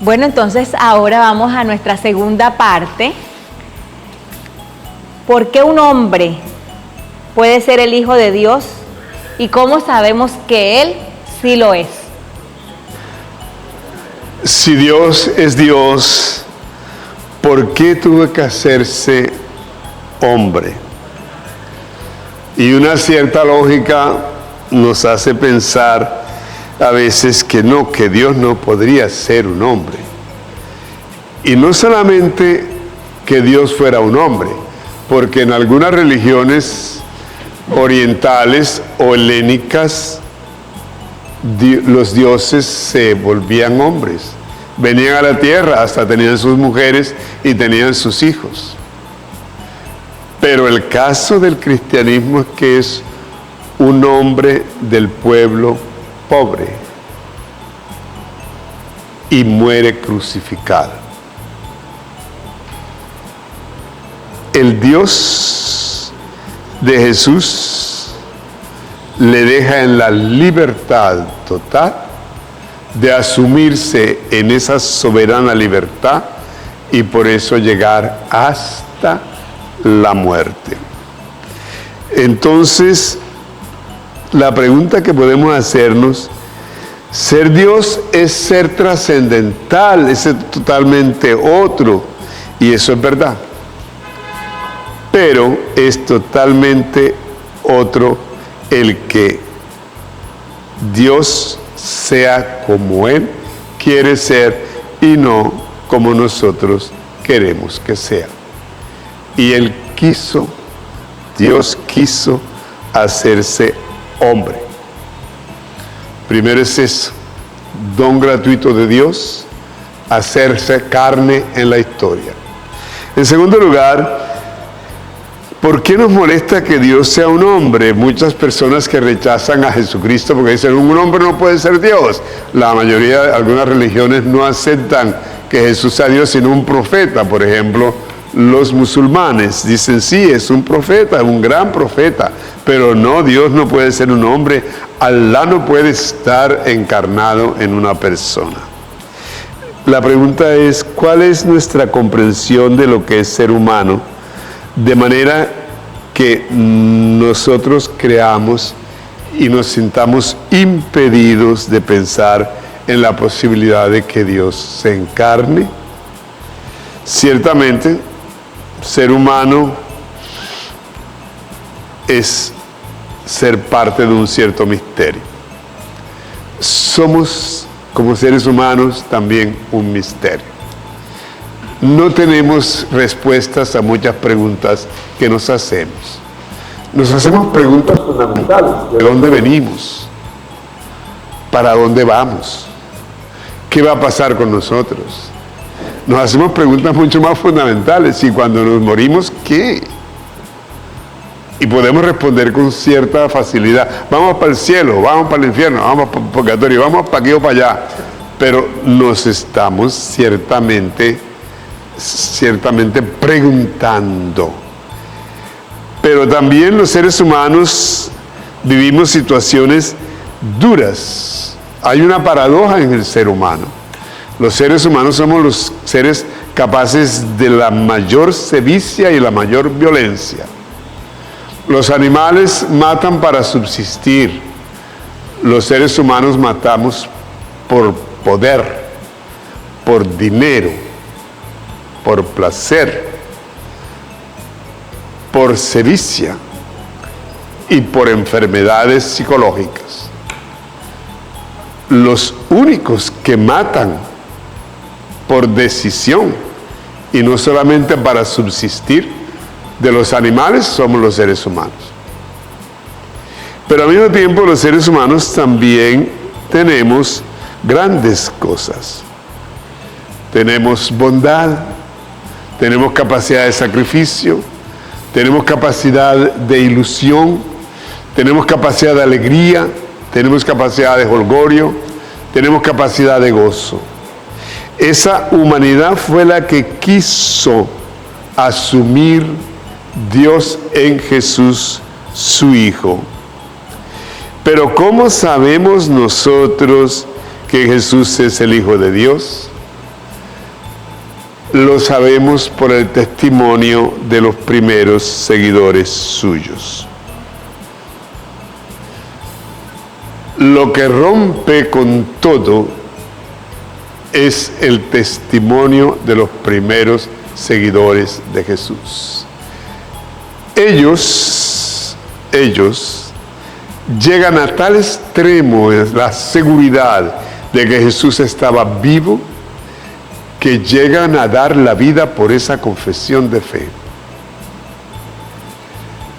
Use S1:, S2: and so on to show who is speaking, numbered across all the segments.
S1: Bueno, entonces ahora vamos a nuestra segunda parte. ¿Por qué un hombre puede ser el Hijo de Dios y cómo sabemos que Él sí lo es?
S2: Si Dios es Dios, ¿por qué tuvo que hacerse hombre? Y una cierta lógica nos hace pensar a veces que no, que Dios no podría ser un hombre. Y no solamente que Dios fuera un hombre, porque en algunas religiones orientales o helénicas, los dioses se volvían hombres, venían a la tierra, hasta tenían sus mujeres y tenían sus hijos. Pero el caso del cristianismo es que es un hombre del pueblo pobre y muere crucificado. El Dios de Jesús le deja en la libertad total de asumirse en esa soberana libertad y por eso llegar hasta la muerte. Entonces, la pregunta que podemos hacernos, ser Dios es ser trascendental, es ser totalmente otro, y eso es verdad. Pero es totalmente otro el que Dios sea como Él quiere ser y no como nosotros queremos que sea. Y Dios quiso hacerse hombre. Primero es eso, don gratuito de Dios, hacerse carne en la historia. En segundo lugar, ¿por qué nos molesta que Dios sea un hombre? Muchas personas que rechazan a Jesucristo porque dicen, un hombre no puede ser Dios. La mayoría de algunas religiones no aceptan que Jesús sea Dios, sino un profeta. Por ejemplo, los musulmanes dicen, sí, es un profeta, un gran profeta, pero no, Dios no puede ser un hombre. Alá no puede estar encarnado en una persona. La pregunta es, ¿cuál es nuestra comprensión de lo que es ser humano? De manera que nosotros creamos y nos sintamos impedidos de pensar en la posibilidad de que Dios se encarne. Ciertamente, ser humano es ser parte de un cierto misterio. Somos, como seres humanos, también un misterio. No tenemos respuestas a muchas preguntas que nos hacemos. Nos hacemos preguntas fundamentales. ¿De dónde venimos? ¿Para dónde vamos? ¿Qué va a pasar con nosotros? Nos hacemos preguntas mucho más fundamentales. Y cuando nos morimos, ¿qué? Y podemos responder con cierta facilidad. Vamos para el cielo, vamos para el infierno, vamos para el purgatorio, vamos para aquí o para allá. Pero nos estamos ciertamente preguntando. Pero también los seres humanos vivimos situaciones duras. Hay una paradoja en el ser humano. Los seres humanos somos los seres capaces de la mayor sevicia y la mayor violencia. Los animales matan para subsistir. Los seres humanos matamos por poder, por dinero, por placer, por sevicia y por enfermedades psicológicas. Los únicos que matan por decisión y no solamente para subsistir de los animales somos los seres humanos. Pero al mismo tiempo los seres humanos también tenemos grandes cosas. Tenemos bondad, tenemos capacidad de sacrificio, tenemos capacidad de ilusión, tenemos capacidad de alegría, tenemos capacidad de jolgorio, tenemos capacidad de gozo. Esa humanidad fue la que quiso asumir Dios en Jesús, su Hijo. Pero ¿cómo sabemos nosotros que Jesús es el Hijo de Dios? lo sabemos por el testimonio de los primeros seguidores suyos. Lo que rompe con todo es el testimonio de los primeros seguidores de Jesús. Ellos llegan a tal extremo de la seguridad de que Jesús estaba vivo, que llegan a dar la vida por esa confesión de fe.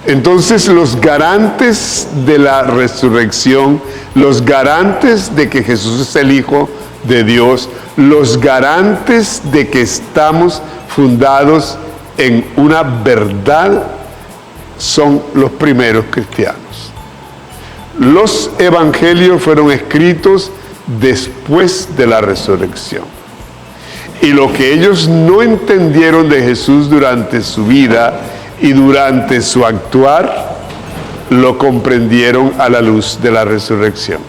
S2: Entonces, los garantes de la resurrección, los garantes de que Jesús es el Hijo de Dios, los garantes de que estamos fundados en una verdad, son los primeros cristianos. Los evangelios fueron escritos después de la resurrección. Y lo que ellos no entendieron de Jesús durante su vida y durante su actuar, lo comprendieron a la luz de la resurrección.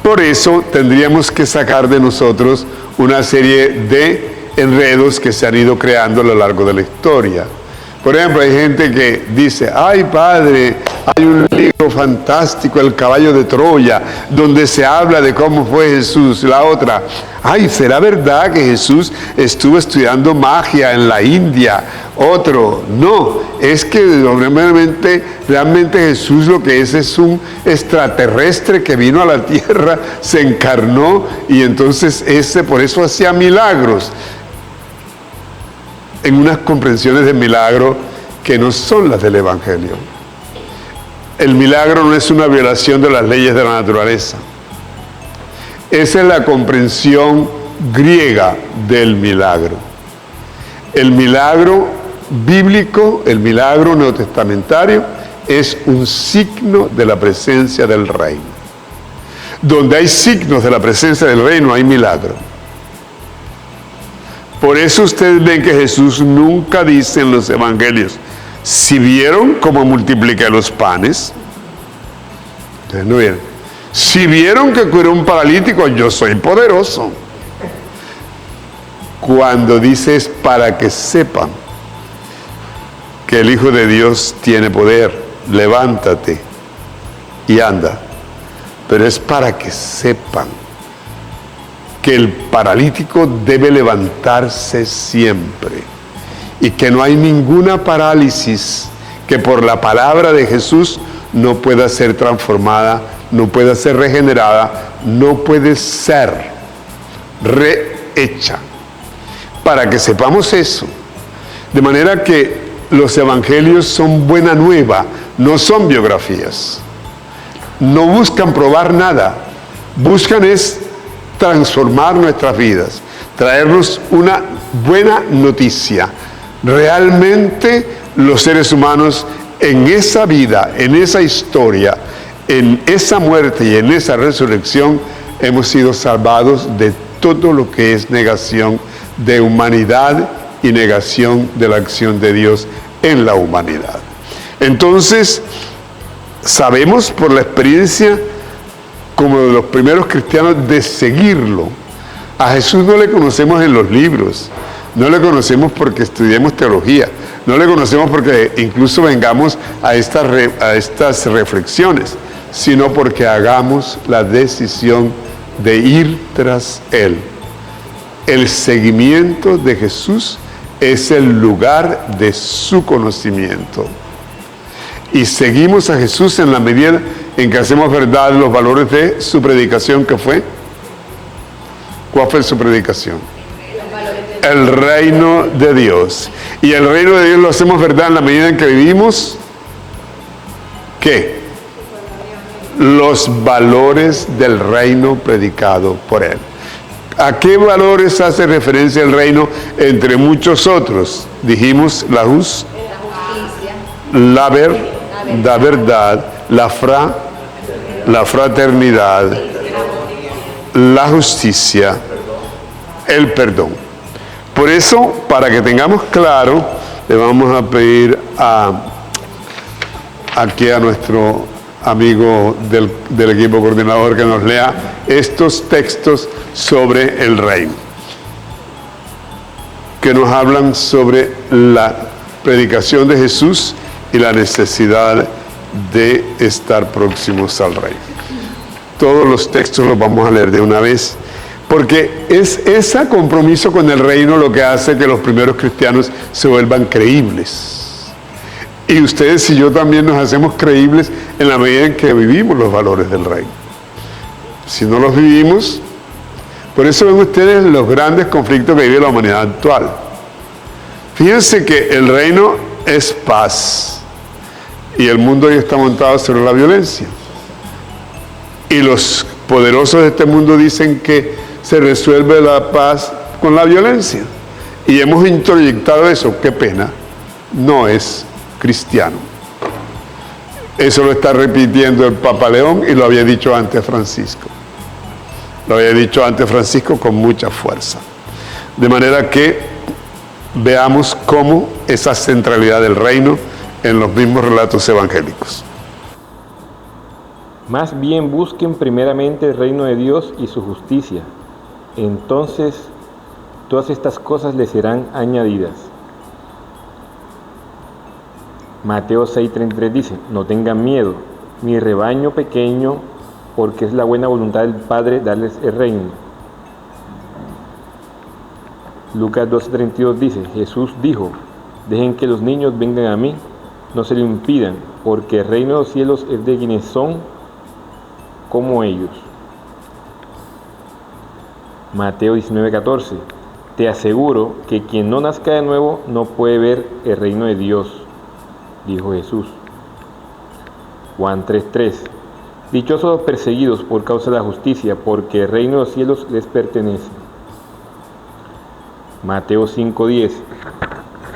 S2: Por eso tendríamos que sacar de nosotros una serie de enredos que se han ido creando a lo largo de la historia. Por ejemplo, hay gente que dice: ay, padre, hay un libro fantástico, El caballo de Troya, donde se habla de cómo fue Jesús. La otra: ay, ¿será verdad que Jesús estuvo estudiando magia en la India? Otro: no, es que realmente Jesús lo que es un extraterrestre que vino a la tierra, se encarnó y entonces por eso hacía milagros. En unas comprensiones del milagro que no son las del Evangelio. El milagro no es una violación de las leyes de la naturaleza. Esa es la comprensión griega del milagro. El milagro bíblico, el milagro neotestamentario, es un signo de la presencia del reino. Donde hay signos de la presencia del reino, hay milagro. Por eso ustedes ven que Jesús nunca dice en los evangelios: si vieron cómo multipliqué los panes. Ustedes no vieron. Si vieron que curé un paralítico, yo soy poderoso. Cuando dice es para que sepan que el Hijo de Dios tiene poder, levántate y anda. Pero es para que sepan que el paralítico debe levantarse siempre y que no hay ninguna parálisis que por la palabra de Jesús no pueda ser transformada, no pueda ser regenerada, no puede ser rehecha. Para que sepamos eso. De manera que los evangelios son buena nueva, no son biografías. No buscan probar nada, buscan es transformar nuestras vidas, traernos una buena noticia. Realmente los seres humanos en esa vida, en esa historia, en esa muerte y en esa resurrección, hemos sido salvados de todo lo que es negación de humanidad y negación de la acción de Dios en la humanidad. Entonces, sabemos por la experiencia como de los primeros cristianos de seguirlo. A Jesús no le conocemos en los libros, no le conocemos porque estudiemos teología, no le conocemos porque incluso vengamos a estas reflexiones, sino porque hagamos la decisión de ir tras Él. El seguimiento de Jesús es el lugar de su conocimiento. Y seguimos a Jesús en la medida en que hacemos verdad los valores de su predicación, que fue. ¿Cuál fue su predicación? El reino de Dios. Y el reino de Dios lo hacemos verdad en la medida en que vivimos. ¿Qué? Los valores del reino predicado por Él. ¿A qué valores hace referencia el reino? Entre muchos otros. Dijimos la justicia, la verdad, la fraternidad, la justicia, el perdón. Por eso, para que tengamos claro, le vamos a pedir aquí a nuestro amigo del equipo coordinador que nos lea estos textos sobre el reino. que nos hablan sobre la predicación de Jesús y la necesidad de estar próximos al Rey. Todos los textos los vamos a leer de una vez, porque es ese compromiso con el reino lo que hace que los primeros cristianos se vuelvan creíbles. Y ustedes y yo también nos hacemos creíbles en la medida en que vivimos los valores del reino. Si no los vivimos, por eso ven ustedes los grandes conflictos que vive la humanidad actual. Fíjense que el reino es paz y el mundo hoy está montado sobre la violencia. Y los poderosos de este mundo dicen que se resuelve la paz con la violencia. Y hemos introyectado eso. Qué pena. No es cristiano. Eso lo está repitiendo el Papa León y lo había dicho antes Francisco. Lo había dicho antes Francisco con mucha fuerza. De manera que veamos cómo esa centralidad del reino en los mismos relatos evangélicos.
S3: Más bien busquen primeramente el reino de Dios y su justicia. Entonces todas estas cosas les serán añadidas. Mateo 6:33 dice: no tengan miedo, mi rebaño pequeño, porque es la buena voluntad del Padre darles el reino. Lucas 12:32 dice: Jesús dijo: dejen que los niños vengan a mí, no se lo impidan, porque el reino de los cielos es de quienes son como ellos. Mateo 19:14: te aseguro que quien no nazca de nuevo no puede ver el reino de Dios, dijo Jesús. Juan 3:3: dichosos los perseguidos por causa de la justicia, porque el reino de los cielos les pertenece. Mateo 5:10: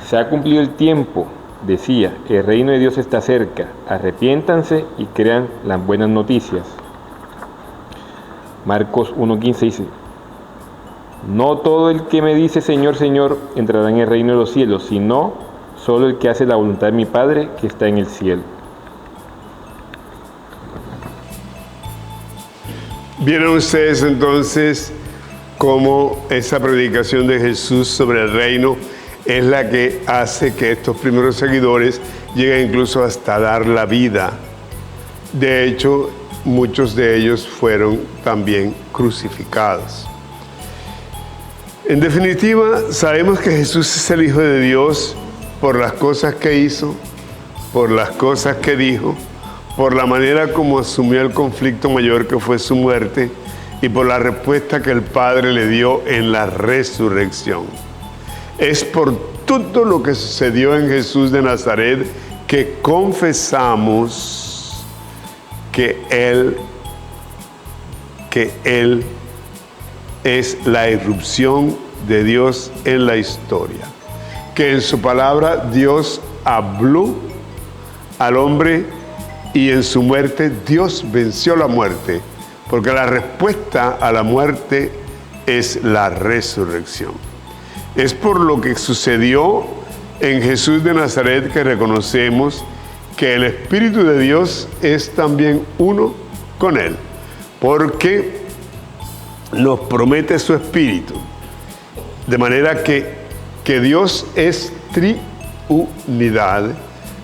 S3: se ha cumplido el tiempo, decía, el reino de Dios está cerca, arrepiéntanse y crean las buenas noticias. Marcos 1:15 dice: no todo el que me dice Señor, Señor entrará en el reino de los cielos, sino solo el que hace la voluntad de mi Padre que está en el cielo.
S2: ¿Vieron ustedes entonces cómo esa predicación de Jesús sobre el reino es la que hace que estos primeros seguidores lleguen incluso hasta dar la vida? De hecho, muchos de ellos fueron también crucificados. En definitiva, sabemos que Jesús es el Hijo de Dios por las cosas que hizo, por las cosas que dijo, por la manera como asumió el conflicto mayor que fue su muerte y por la respuesta que el Padre le dio en la resurrección. Es por todo lo que sucedió en Jesús de Nazaret que confesamos que Él es la irrupción de Dios en la historia. Que en su palabra Dios habló al hombre y en su muerte Dios venció la muerte, porque la respuesta a la muerte es la resurrección. Es por lo que sucedió en Jesús de Nazaret que reconocemos que el Espíritu de Dios es también uno con Él, porque nos promete su Espíritu, de manera que Dios es triunidad,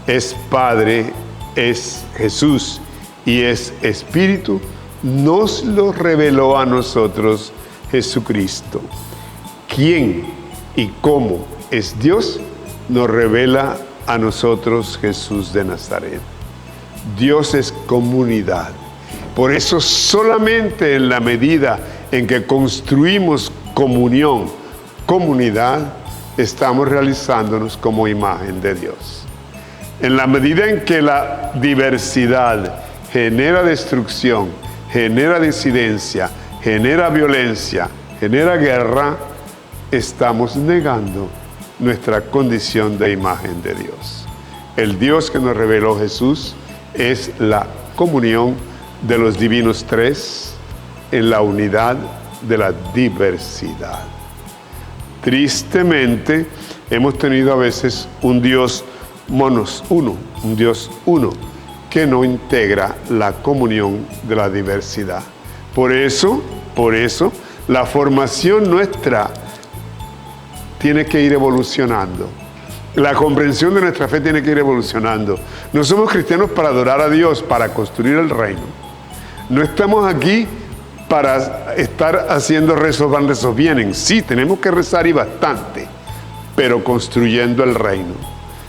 S2: es Padre, es Jesús y es Espíritu. Nos lo reveló a nosotros Jesucristo. ¿Quién y cómo es Dios? Nos revela a nosotros Jesús de Nazaret. Dios es comunidad. Por eso solamente en la medida en que construimos comunión, comunidad, estamos realizándonos como imagen de Dios. En la medida en que la diversidad genera destrucción, genera disidencia, genera violencia, genera guerra, estamos negando nuestra condición de imagen de Dios. El Dios que nos reveló Jesús es la comunión de los divinos tres en la unidad de la diversidad. Tristemente, hemos tenido a veces un Dios uno, un Dios uno, que no integra la comunión de la diversidad. Por eso, la formación nuestra tiene que ir evolucionando. La comprensión de nuestra fe tiene que ir evolucionando. No somos cristianos para adorar a Dios, para construir el reino. No estamos aquí para estar haciendo rezos van, rezos vienen. Sí, tenemos que rezar y bastante, pero construyendo el reino.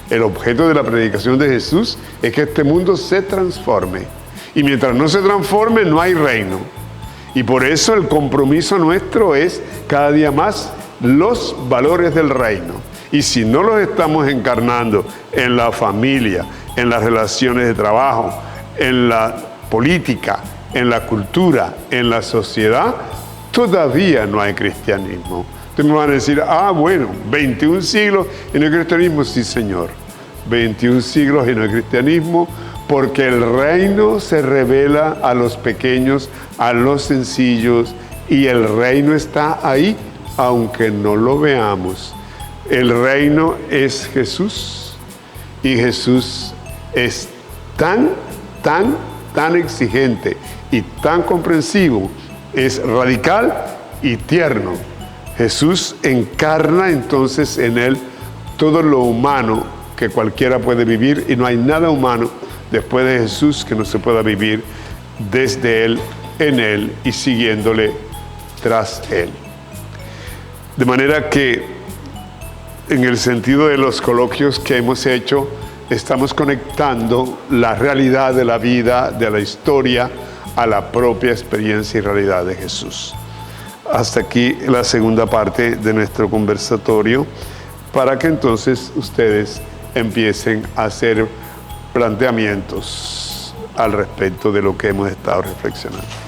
S2: El objeto de la predicación de Jesús es que este mundo se transforme. Y mientras no se transforme, no hay reino. Y por eso el compromiso nuestro es cada día más los valores del reino. Y si no los estamos encarnando en la familia, en las relaciones de trabajo, en la política, en la cultura, en la sociedad, todavía no hay cristianismo. Ustedes me van a decir, bueno, 21 siglos y no hay cristianismo. Sí, señor, 21 siglos y no hay cristianismo, porque el reino se revela a los pequeños, a los sencillos, y el reino está ahí, aunque no lo veamos. El reino es Jesús, y Jesús es tan exigente y tan comprensivo, es radical y tierno. Jesús encarna entonces en él todo lo humano que cualquiera puede vivir, y no hay nada humano después de Jesús que no se pueda vivir desde él, en él y siguiéndole tras él. De manera que en el sentido de los coloquios que hemos hecho, estamos conectando la realidad de la vida, de la historia, a la propia experiencia y realidad de Jesús. Hasta aquí la segunda parte de nuestro conversatorio, para que entonces ustedes empiecen a hacer planteamientos al respecto de lo que hemos estado reflexionando.